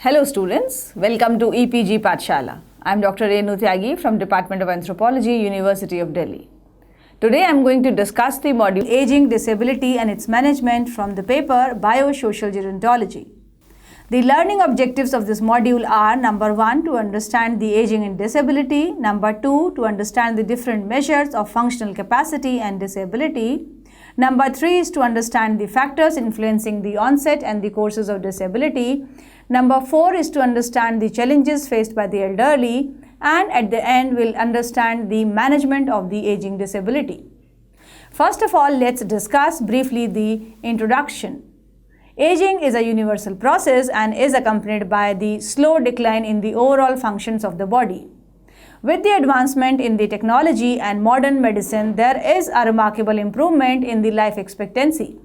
Hello students, welcome to EPG Pathshala. I am Dr. Renu Tyagi from Department of Anthropology, University of Delhi. Today I am going to discuss the module Aging, Disability and its Management from the paper Biosocial Gerontology. The learning objectives of this module are: number 1, to understand the aging and disability; number 2, to understand the different measures of functional capacity and disability; number 3 is to understand the factors influencing the onset and the courses of disability; number 4 is to understand the challenges faced by the elderly; and at the end we'll understand the management of the aging disability. First of all, let's discuss briefly the introduction. Aging is a universal process and is accompanied by the slow decline in the overall functions of the body. With the advancement in the technology and modern medicine, there is a remarkable improvement in the life expectancy.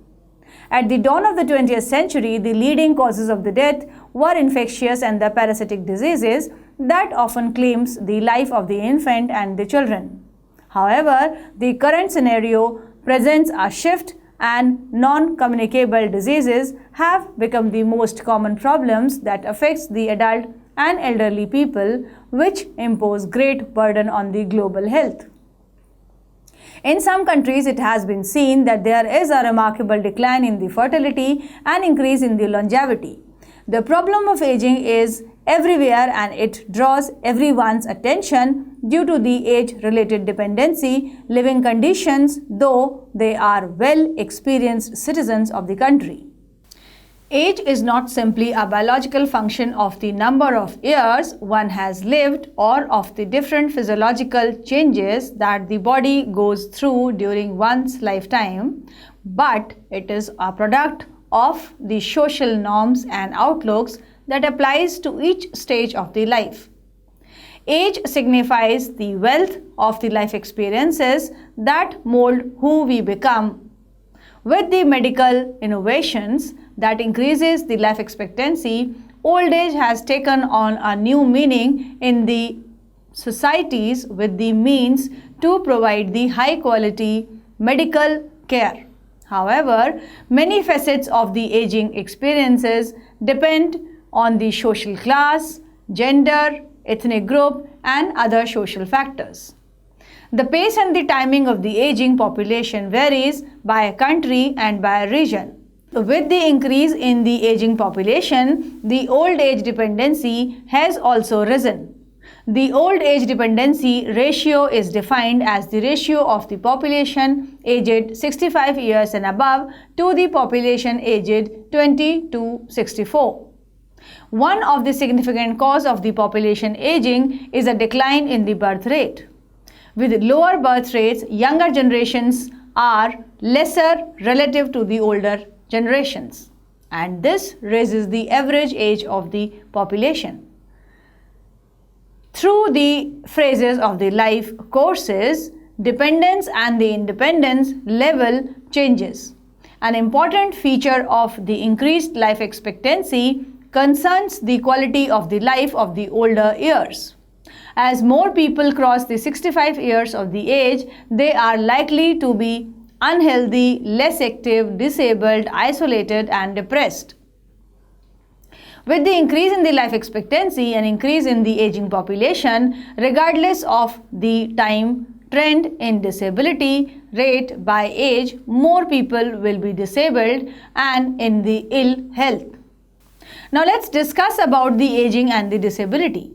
At the dawn of the 20th century, the leading causes of the death were infectious and the parasitic diseases that often claims the life of the infant and the children. However, the current scenario presents a shift, and non-communicable diseases have become the most common problems that affects the adult and elderly people, which impose great burden on the global health. In some countries, it has been seen that there is a remarkable decline in the fertility and increase in the longevity. The problem of aging is everywhere and it draws everyone's attention due to the age-related dependency, living conditions, though they are well-experienced citizens of the country. Age is not simply a biological function of the number of years one has lived or of the different physiological changes that the body goes through during one's lifetime, but it is a product of the social norms and outlooks that applies to each stage of the life. Age signifies the wealth of the life experiences that mold who we become. With the medical innovations that increases the life expectancy, old age has taken on a new meaning in the societies with the means to provide the high quality medical care. However, many facets of the aging experiences depend on the social class, gender, ethnic group, and other social factors. The pace and the timing of the aging population varies by a country and by a region. With the increase in the aging population, the old age dependency has also risen. The old age dependency ratio is defined as the ratio of the population aged 65 years and above to the population aged 20 to 64. One of the significant causes of the population aging is a decline in the birth rate. With lower birth rates, younger generations are lesser relative to the older generations, and this raises the average age of the population. Through the phases of the life courses, dependence and the independence level changes. An important feature of the increased life expectancy concerns the quality of the life of the older years. As more people cross the 65 years of the age, they are likely to be unhealthy, less active, disabled, isolated, and depressed. With the increase in the life expectancy and increase in the aging population, regardless of the time trend in disability rate by age, more people will be disabled and in the ill health. Now let's discuss about the aging and the disability.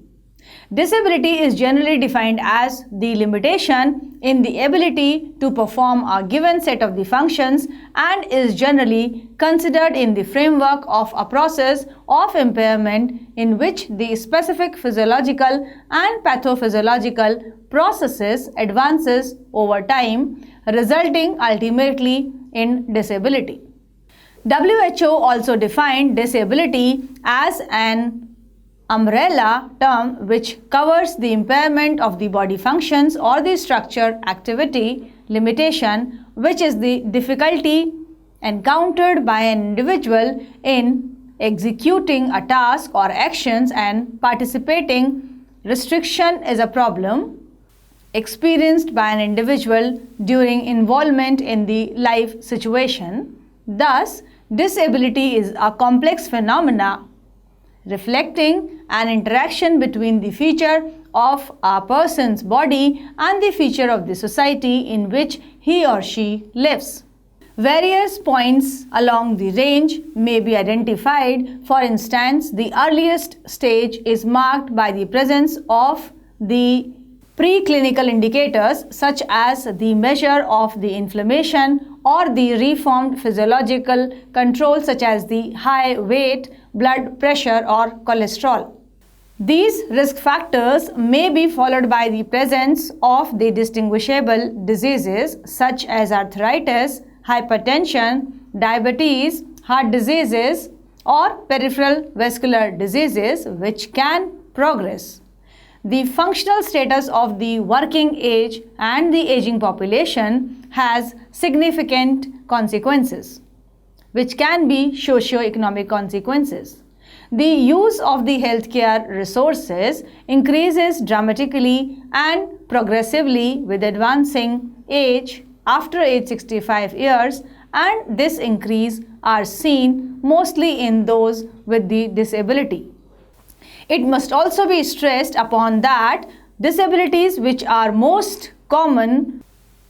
Disability is generally defined as the limitation in the ability to perform a given set of the functions and is generally considered in the framework of a process of impairment in which the specific physiological and pathophysiological processes advances over time, resulting ultimately in disability. WHO also defined disability as an umbrella term which covers the impairment of the body functions or the structure activity limitation, which is the difficulty encountered by an individual in executing a task or actions and participating. Restriction is a problem experienced by an individual during involvement in the life situation. Thus, disability is a complex phenomena reflecting an interaction between the feature of a person's body and the feature of the society in which he or she lives. Various points along the range may be identified. For instance, the earliest stage is marked by the presence of the preclinical indicators such as the measure of the inflammation or the reformed physiological control such as the high weight, blood pressure or cholesterol. These risk factors may be followed by the presence of the distinguishable diseases such as arthritis, hypertension, diabetes, heart diseases or peripheral vascular diseases which can progress. The functional status of the working age and the aging population has significant consequences, which can be socio-economic consequences. The use of the healthcare resources increases dramatically and progressively with advancing age after age 65 years, and this increase are seen mostly in those with the disability. It must also be stressed upon that disabilities which are most common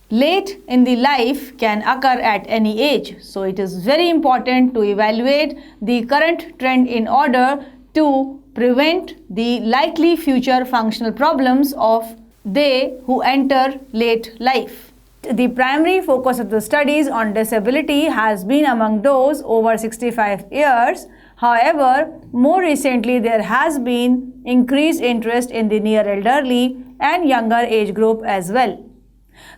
late in the life can occur at any age. So it is very important to evaluate the current trend in order to prevent the likely future functional problems of they who enter late life. The primary focus of the studies on disability has been among those over 65 years. However, more recently there has been increased interest in the near elderly and younger age group as well.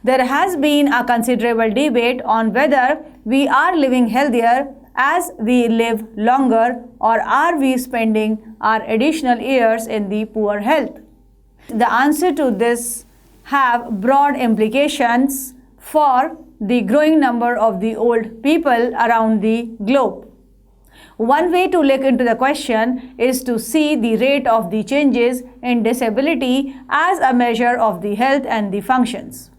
There has been a considerable debate on whether we are living healthier as we live longer or are we spending our additional years in the poor health. The answer to this have broad implications for the growing number of the old people around the globe. One way to look into the question is to see the rate of the changes in disability as a measure of the health and the functions.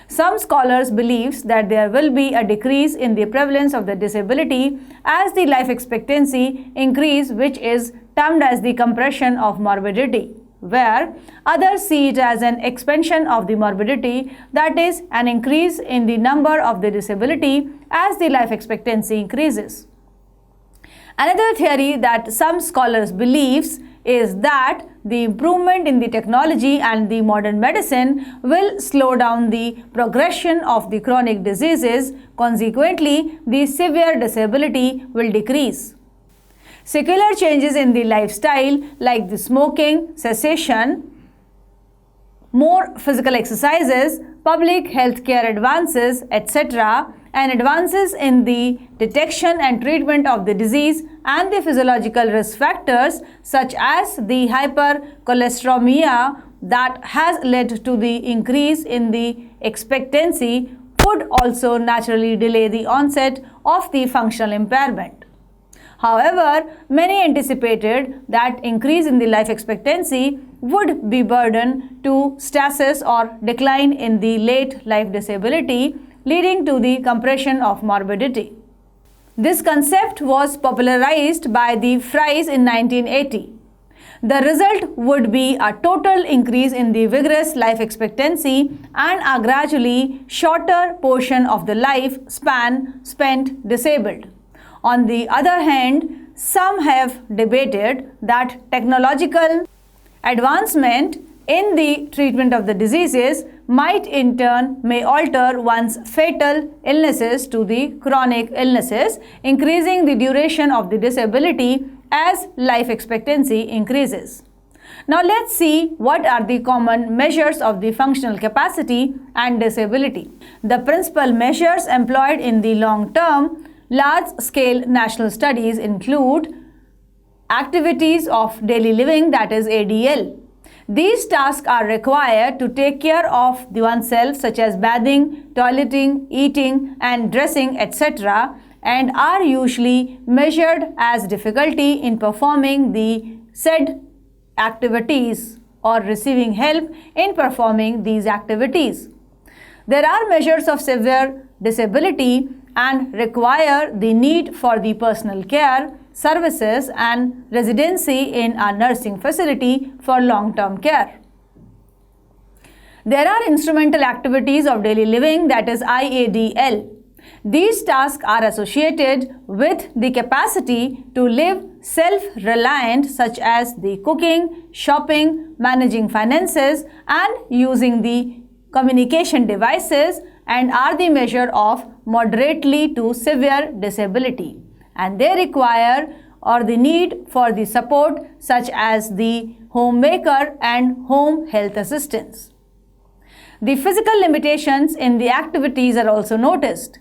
Some scholars believe that there will be a decrease in the prevalence of the disability as the life expectancy increase, which is termed as the compression of morbidity, where others see it as an expansion of the morbidity, that is, an increase in the number of the disability as the life expectancy increases. Another theory that some scholars believe is that the improvement in the technology and the modern medicine will slow down the progression of the chronic diseases. Consequently, the severe disability will decrease. Secular changes in the lifestyle like the smoking cessation, more physical exercises, public health care advances, etc., and advances in the detection and treatment of the disease and the physiological risk factors such as the hypercholesteremia that has led to the increase in the expectancy would also naturally delay the onset of the functional impairment. However, many anticipated that increase in the life expectancy would be burden to stasis or decline in the late life disability, leading to the compression of morbidity. This concept was popularized by the Fries in 1980. The result would be a total increase in the vigorous life expectancy and a gradually shorter portion of the life span spent disabled. On the other hand, some have debated that technological advancement in the treatment of the diseases might in turn may alter one's fatal illnesses to the chronic illnesses, increasing the duration of the disability as life expectancy increases. Now let's see what are the common measures of the functional capacity and disability. The principal measures employed in the long-term, large-scale national studies include activities of daily living, that is ADL. These tasks are required to take care of oneself such as bathing, toileting, eating and dressing, etc., and are usually measured as difficulty in performing the said activities or receiving help in performing these activities. There are measures of severe disability and require the need for the personal care services and residency in a nursing facility for long-term care. There are instrumental activities of daily living, that is IADL. These tasks are associated with the capacity to live self-reliant, such as the cooking, shopping, managing finances, and using the communication devices, and are the measure of moderately to severe disability, and they require or the need for the support such as the homemaker and home health assistance. The physical limitations in the activities are also noticed.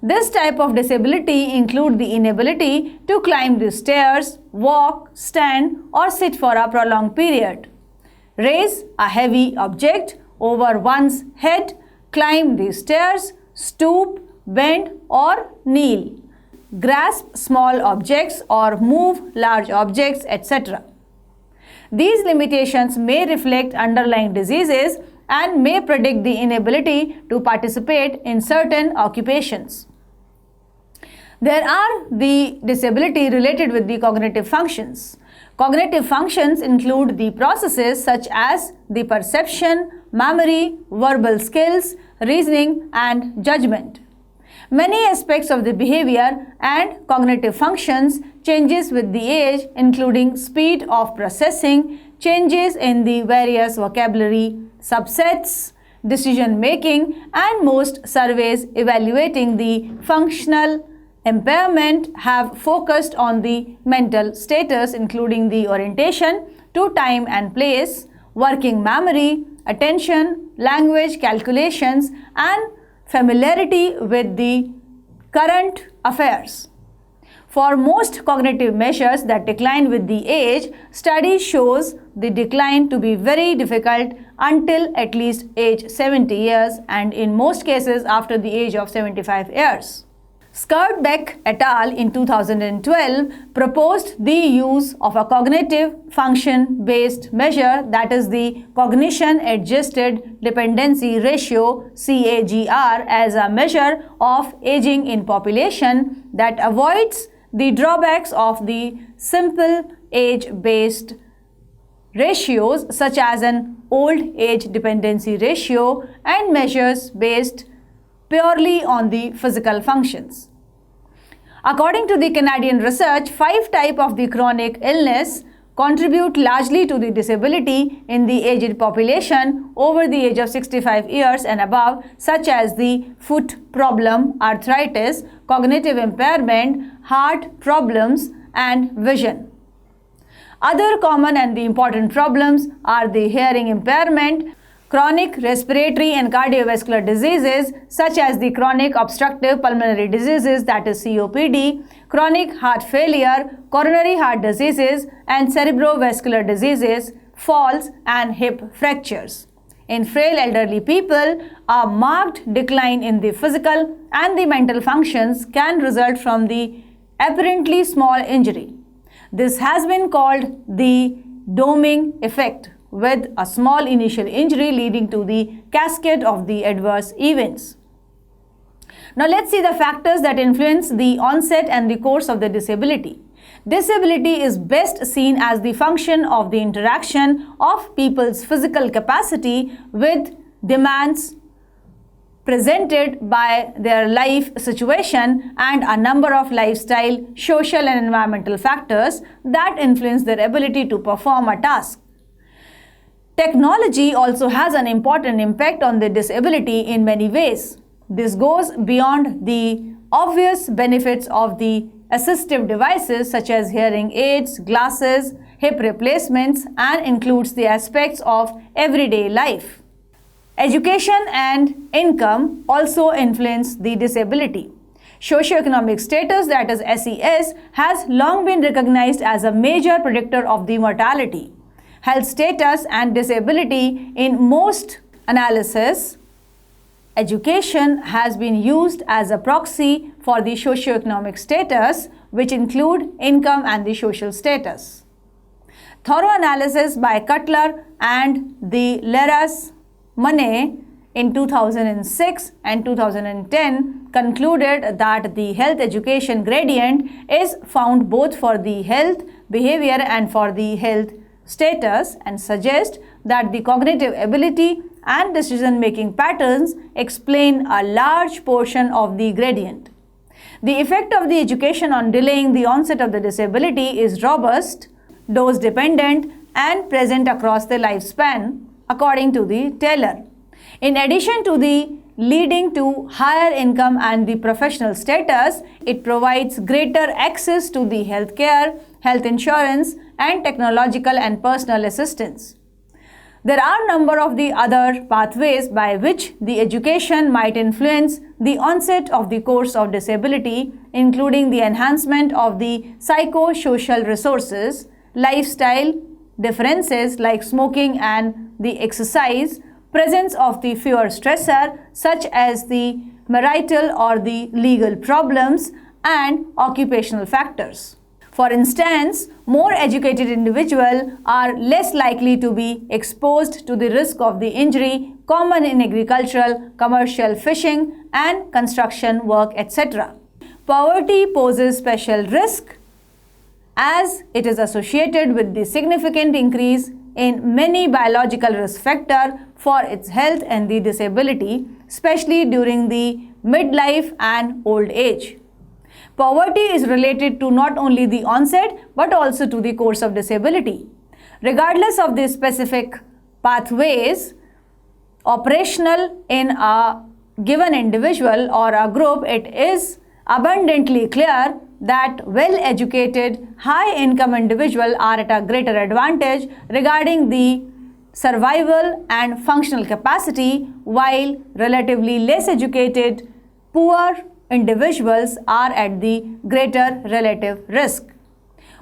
This type of disability include the inability to climb the stairs, walk, stand, or sit for a prolonged period, raise a heavy object over one's head, climb the stairs, stoop, bend, or kneel, grasp small objects or move large objects, etc. These limitations may reflect underlying diseases and may predict the inability to participate in certain occupations. There are the disability related with the cognitive functions. Cognitive functions include the processes such as the perception, memory, verbal skills, reasoning, and judgment. Many aspects of the behavior and cognitive functions changes with the age, including speed of processing, changes in the various vocabulary subsets, decision making, and most surveys evaluating the functional impairment have focused on the mental status, including the orientation to time and place, working memory, attention, language, calculations, and familiarity with the current affairs. For most cognitive measures that decline with the age, study shows the decline to be very difficult until at least age 70 years, and in most cases after the age of 75 years. Skirbeck et al. In 2012 proposed the use of a cognitive function-based measure, that is the Cognition Adjusted Dependency Ratio (CAGR), as a measure of aging in population that avoids the drawbacks of the simple age-based ratios such as an old age dependency ratio and measures based purely on the physical functions. According to the Canadian research, 5 types of the chronic illness contribute largely to the disability in the aged population over the age of 65 years and above, such as the foot problem, arthritis, cognitive impairment, heart problems, and vision. Other common and the important problems are the hearing impairment, chronic respiratory and cardiovascular diseases such as the chronic obstructive pulmonary diseases, that is COPD, chronic heart failure, coronary heart diseases, and cerebrovascular diseases, falls, and hip fractures. In frail elderly people, a marked decline in the physical and the mental functions can result from the apparently small injury. This has been called the doming effect, with a small initial injury leading to the cascade of the adverse events. Now let's see the factors that influence the onset and the course of the disability. Disability is best seen as the function of the interaction of people's physical capacity with demands presented by their life situation and a number of lifestyle, social, and environmental factors that influence their ability to perform a task. Technology also has an important impact on the disability in many ways. This goes beyond the obvious benefits of the assistive devices such as hearing aids, glasses, hip replacements, and includes the aspects of everyday life. Education and income also influence the disability. Socioeconomic status, that is SES, has long been recognized as a major predictor of the mortality. Health status and disability in most analysis. Education has been used as a proxy for the socioeconomic status, which include income and the social status. Thorough analysis by Cutler and the Leras Monnet in 2006 and 2010 concluded that the health education gradient is found both for the health behavior and for the health status, and suggest that the cognitive ability and decision-making patterns explain a large portion of the gradient. The effect of the education on delaying the onset of the disability is robust, dose-dependent, and present across the lifespan, according to the Taylor. In addition to the leading to higher income and the professional status, it provides greater access to the health care, health insurance, and technological and personal assistance. There are a number of the other pathways by which the education might influence the onset of the course of disability, including the enhancement of the psychosocial resources, lifestyle differences like smoking and the exercise, presence of the fewer stressor such as the marital or the legal problems, and occupational factors. For instance, more educated individuals are less likely to be exposed to the risk of the injury common in agricultural, commercial, fishing, and construction work, etc. Poverty poses special risk as it is associated with the significant increase in many biological risk factors for its health and the disability, especially during the midlife and old age. Poverty is related to not only the onset but also to the course of disability. Regardless of the specific pathways operational in a given individual or a group, it is abundantly clear that well-educated, high-income individuals are at a greater advantage regarding the survival and functional capacity, while relatively less educated, poor individuals are at the greater relative risk.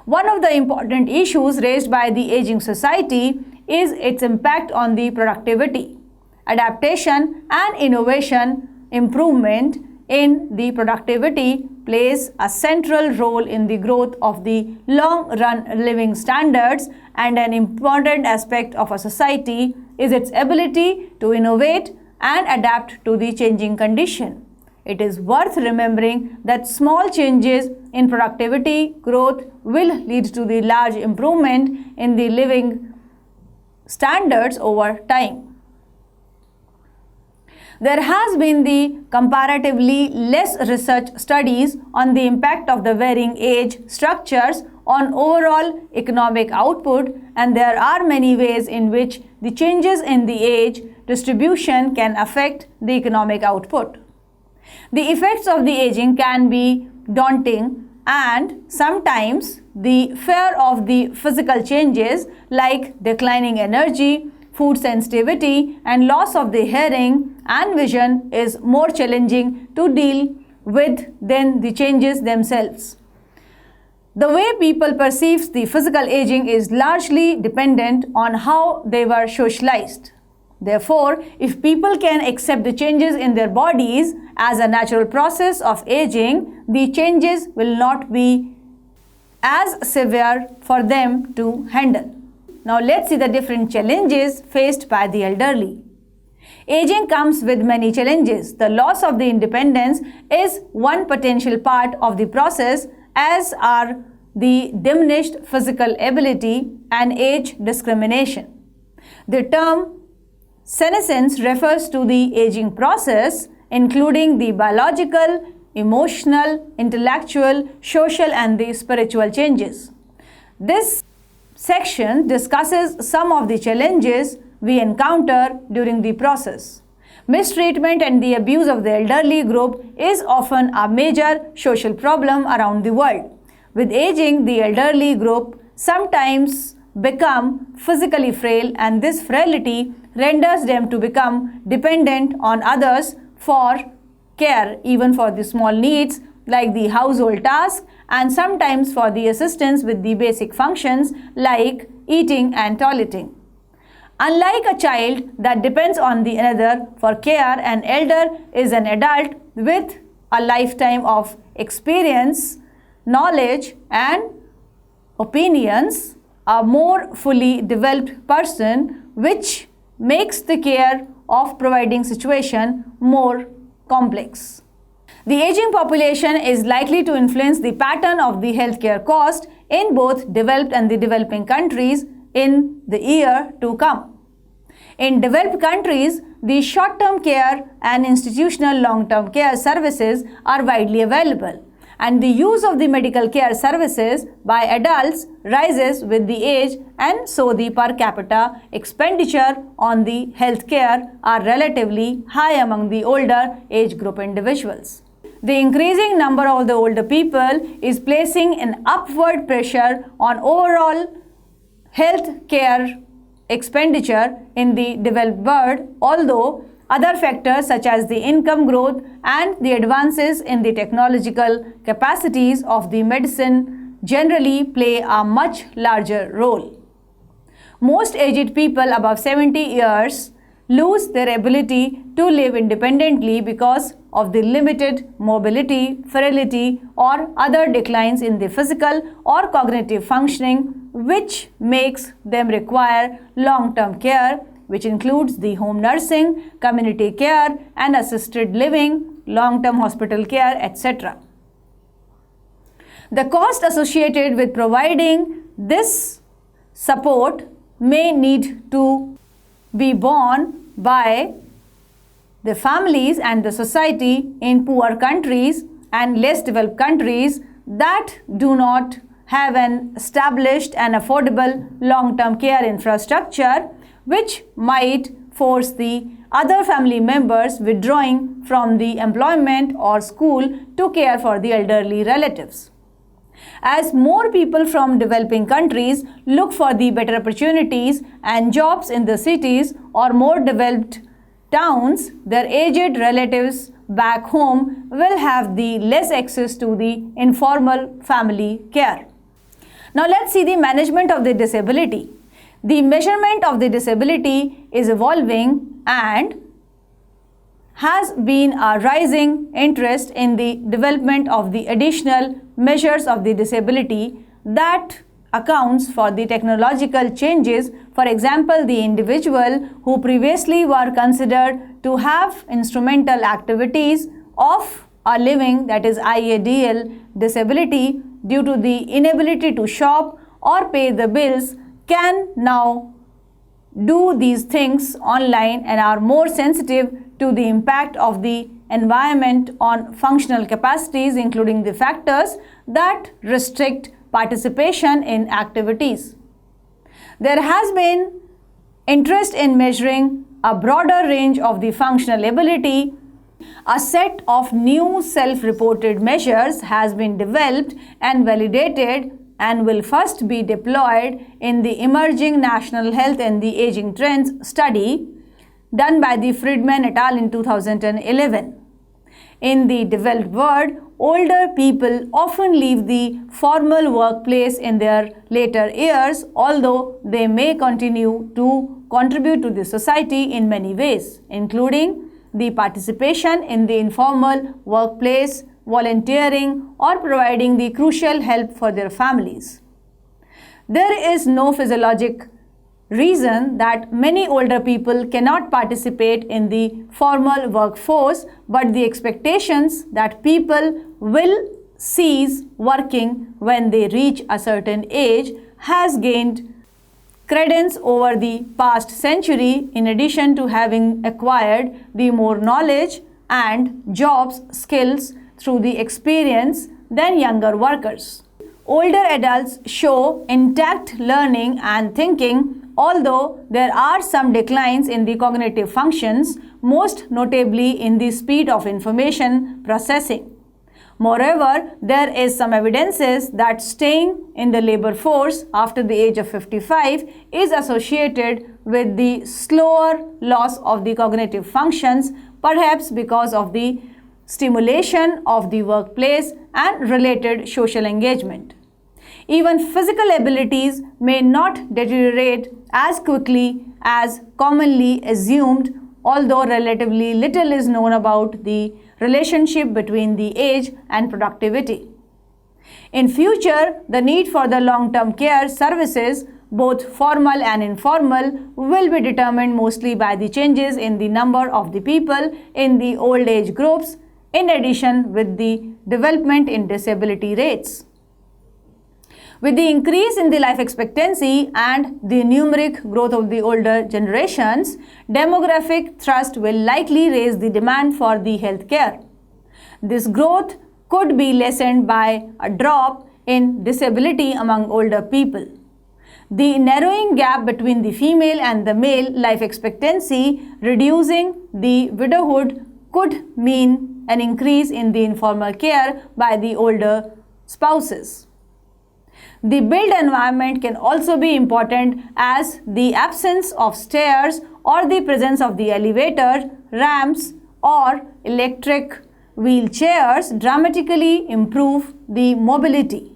One of the important issues raised by the aging society is its impact on the productivity. Adaptation and innovation improvement in the productivity plays a central role in the growth of the long-run living standards, and an important aspect of a society is its ability to innovate and adapt to the changing condition. It is worth remembering that small changes in productivity growth will lead to the large improvement in the living standards over time. There has been the comparatively less research studies on the impact of the varying age structures on overall economic output, and there are many ways in which the changes in the age distribution can affect the economic output. The effects of the aging can be daunting, and sometimes the fear of the physical changes like declining energy, food sensitivity, and loss of the hearing and vision is more challenging to deal with than the changes themselves. The way people perceive the physical aging is largely dependent on how they were socialized. Therefore, if people can accept the changes in their bodies as a natural process of aging, the changes will not be as severe for them to handle. Now let's see the different challenges faced by the elderly. Aging comes with many challenges. The loss of the independence is one potential part of the process, as are the diminished physical ability and age discrimination. The term senescence refers to the aging process, including the biological, emotional, intellectual, social, and the spiritual changes. This section discusses some of the challenges we encounter during the process. Mistreatment and the abuse of the elderly group is often a major social problem around the world. With aging, the elderly group sometimes become physically frail, and this frailty renders them to become dependent on others for care, even for the small needs like the household tasks, and sometimes for the assistance with the basic functions like eating and toileting. Unlike a child that depends on the another for care, an elder is an adult with a lifetime of experience, knowledge, and opinions, a more fully developed person, which makes the care of providing situation more complex. The aging population is likely to influence the pattern of the healthcare cost in both developed and the developing countries in the year to come. In developed countries, the short-term care and institutional long-term care services are widely available, and the use of the medical care services by adults rises with the age, and so the per capita expenditure on the healthcare are relatively high among the older age group individuals. The increasing number of the older people is placing an upward pressure on overall health care expenditure in the developed world, although other factors such as the income growth and the advances in the technological capacities of the medicine generally play a much larger role. Most aged people above 70 years lose their ability to live independently because of the limited mobility, virility, or other declines in the physical or cognitive functioning, which makes them require long-term care, which includes the home nursing, community care, and assisted living, long-term hospital care, etc. The cost associated with providing this support may need to be borne by the families and the society in poor countries and less developed countries that do not have an established and affordable long-term care infrastructure, which might force the other family members withdrawing from the employment or school to care for the elderly relatives. As more people from developing countries look for the better opportunities and jobs in the cities or more developed towns, their aged relatives back home will have the less access to the informal family care. Now let's see the management of the disability. The measurement of the disability is evolving and has been a rising interest in the development of the additional measures of the disability that accounts for the technological changes. For example, the individual who previously were considered to have instrumental activities of a living, that is IADL disability, due to the inability to shop or pay the bills, can now do these things online and are more sensitive to the impact of the environment on functional capacities, including the factors that restrict participation in activities. There has been interest in measuring a broader range of the functional ability. A set of new self-reported measures has been developed and validated and will first be deployed in the Emerging National Health and the Aging Trends study done by the Friedman et al. In 2011. In the developed world, older people often leave the formal workplace in their later years, although they may continue to contribute to the society in many ways, including the participation in the informal workplace, volunteering, or providing the crucial help for their families. There is no physiologic reason that many older people cannot participate in the formal workforce, but the expectations that people will cease working when they reach a certain age has gained credence over the past century, in addition to having acquired the more knowledge and jobs skills through the experience than younger workers. Older adults show intact learning and thinking, although there are some declines in the cognitive functions, most notably in the speed of information processing. Moreover, there is some evidences that staying in the labor force after the age of 55 is associated with the slower loss of the cognitive functions, perhaps because of the stimulation of the workplace and related social engagement. Even physical abilities may not deteriorate as quickly as commonly assumed, although relatively little is known about the relationship between the age and productivity. In future, the need for the long-term care services both formal and informal, will be determined mostly by the changes in the number of the people in the old age groups, in addition with the development in disability rates. With the increase in the life expectancy and the numeric growth of the older generations, demographic thrust will likely raise the demand for the health care. This growth could be lessened by a drop in disability among older people. The narrowing gap between the female and the male life expectancy, reducing the widowhood, could mean an increase in the informal care by the older spouses. The built environment can also be important, as the absence of stairs or the presence of the elevator, ramps or electric wheelchairs dramatically improve the mobility.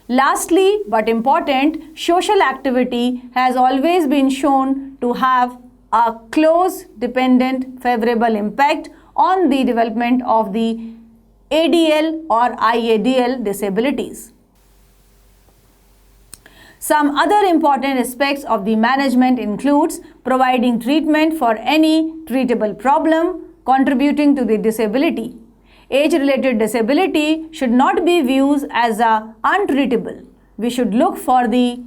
Lastly, but important, social activity has always been shown to have a close dependent favorable impact on the development of the ADL or IADL disabilities. Some other important aspects of the management includes providing treatment for any treatable problem contributing to the disability. Age-related disability should not be viewed as untreatable. We should look for the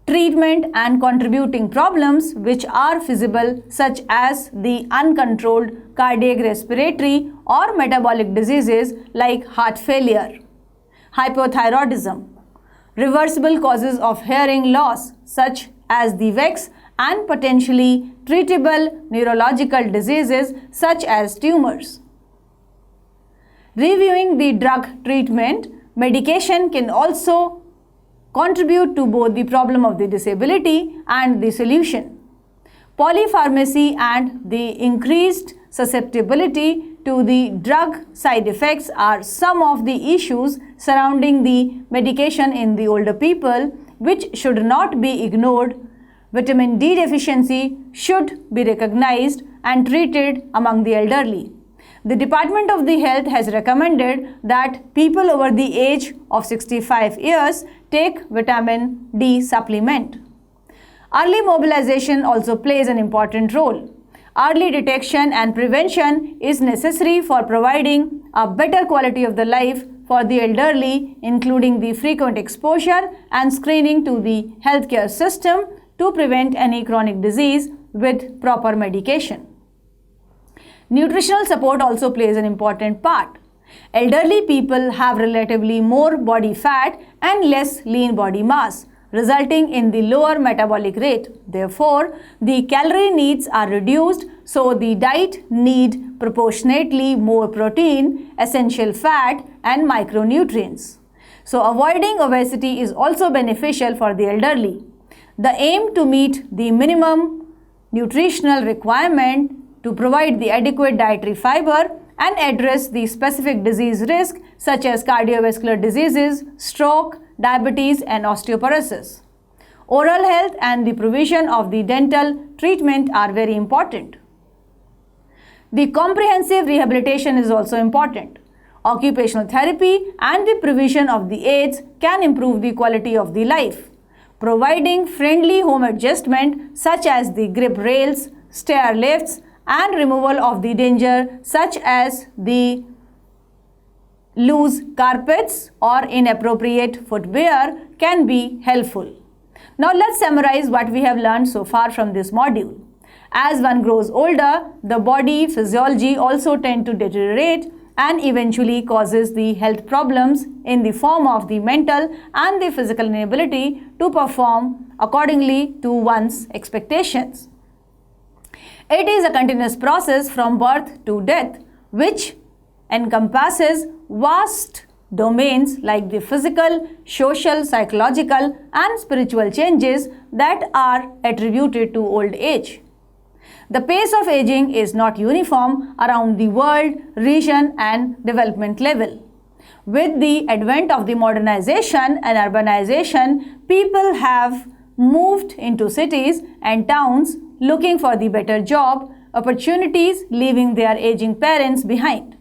treatment and contributing problems which are feasible, such as the uncontrolled cardiac, respiratory or metabolic diseases like heart failure, hypothyroidism, reversible causes of hearing loss such as the VEX, and potentially treatable neurological diseases such as tumors. Reviewing the drug treatment, medication can also contribute to both the problem of the disability and the solution. Polypharmacy and the increased susceptibility to the drug side effects are some of the issues surrounding the medication in the older people, which should not be ignored. Vitamin D deficiency should be recognized and treated among the elderly. The Department of the Health has recommended that people over the age of 65 years take vitamin D supplement. Early mobilization also plays an important role. Early detection and prevention is necessary for providing a better quality of the life for the elderly, including the frequent exposure and screening to the healthcare system to prevent any chronic disease with proper medication. Nutritional support also plays an important part. Elderly people have relatively more body fat and less lean body mass, resulting in the lower metabolic rate. Therefore, the calorie needs are reduced, so the diet need proportionately more protein, essential fat and micronutrients. So avoiding obesity is also beneficial for the elderly. The aim to meet the minimum nutritional requirement to provide the adequate dietary fiber and address the specific disease risk such as cardiovascular diseases, stroke, diabetes and osteoporosis. Oral health and the provision of the dental treatment are very important. The comprehensive rehabilitation is also important. Occupational therapy and the provision of the aids can improve the quality of the life. Providing friendly home adjustment such as the grip rails, stair lifts and removal of the danger such as the loose carpets or inappropriate footwear can be helpful. Now let's summarize what we have learned so far from this module. As one grows older, the body physiology also tend to deteriorate and eventually causes the health problems in the form of the mental and the physical inability to perform accordingly to one's expectations. It is a continuous process from birth to death, which encompasses vast domains like the physical, social, psychological and spiritual changes that are attributed to old age. The pace of aging is not uniform around the world, region and development level. With the advent of the modernization and urbanization, people have moved into cities and towns looking for the better job opportunities, leaving their aging parents behind.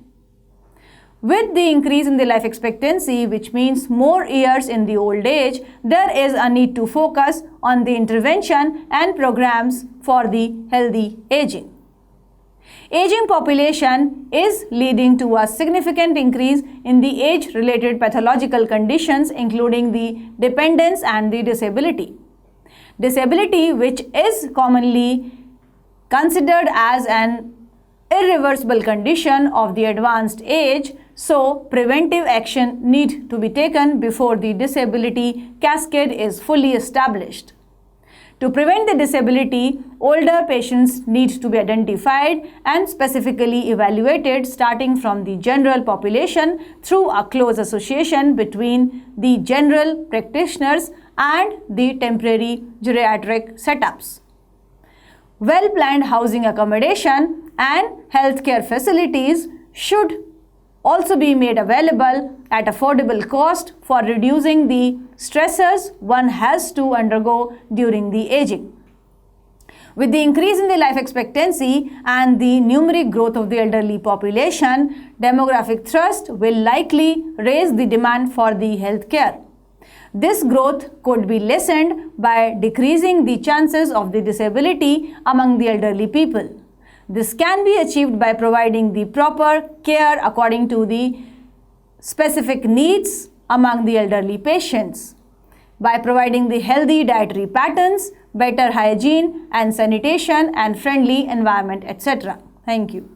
With the increase in the life expectancy, which means more years in the old age, there is a need to focus on the intervention and programs for the healthy aging. Aging population is leading to a significant increase in the age-related pathological conditions, including the dependence and the disability. Disability, which is commonly considered as an irreversible condition of the advanced age, so preventive action need to be taken before the disability cascade is fully established. To prevent the disability, older patients need to be identified and specifically evaluated starting from the general population through a close association between the general practitioners and the temporary geriatric setups. Well-planned housing accommodation and healthcare facilities should also be made available at affordable cost for reducing the stressors one has to undergo during the aging. With the increase in the life expectancy and the numeric growth of the elderly population, demographic thrust will likely raise the demand for the healthcare. This growth could be lessened by decreasing the chances of the disability among the elderly people. This can be achieved by providing the proper care according to the specific needs among the elderly patients, by providing the healthy dietary patterns, better hygiene and sanitation and friendly environment, etc. Thank you.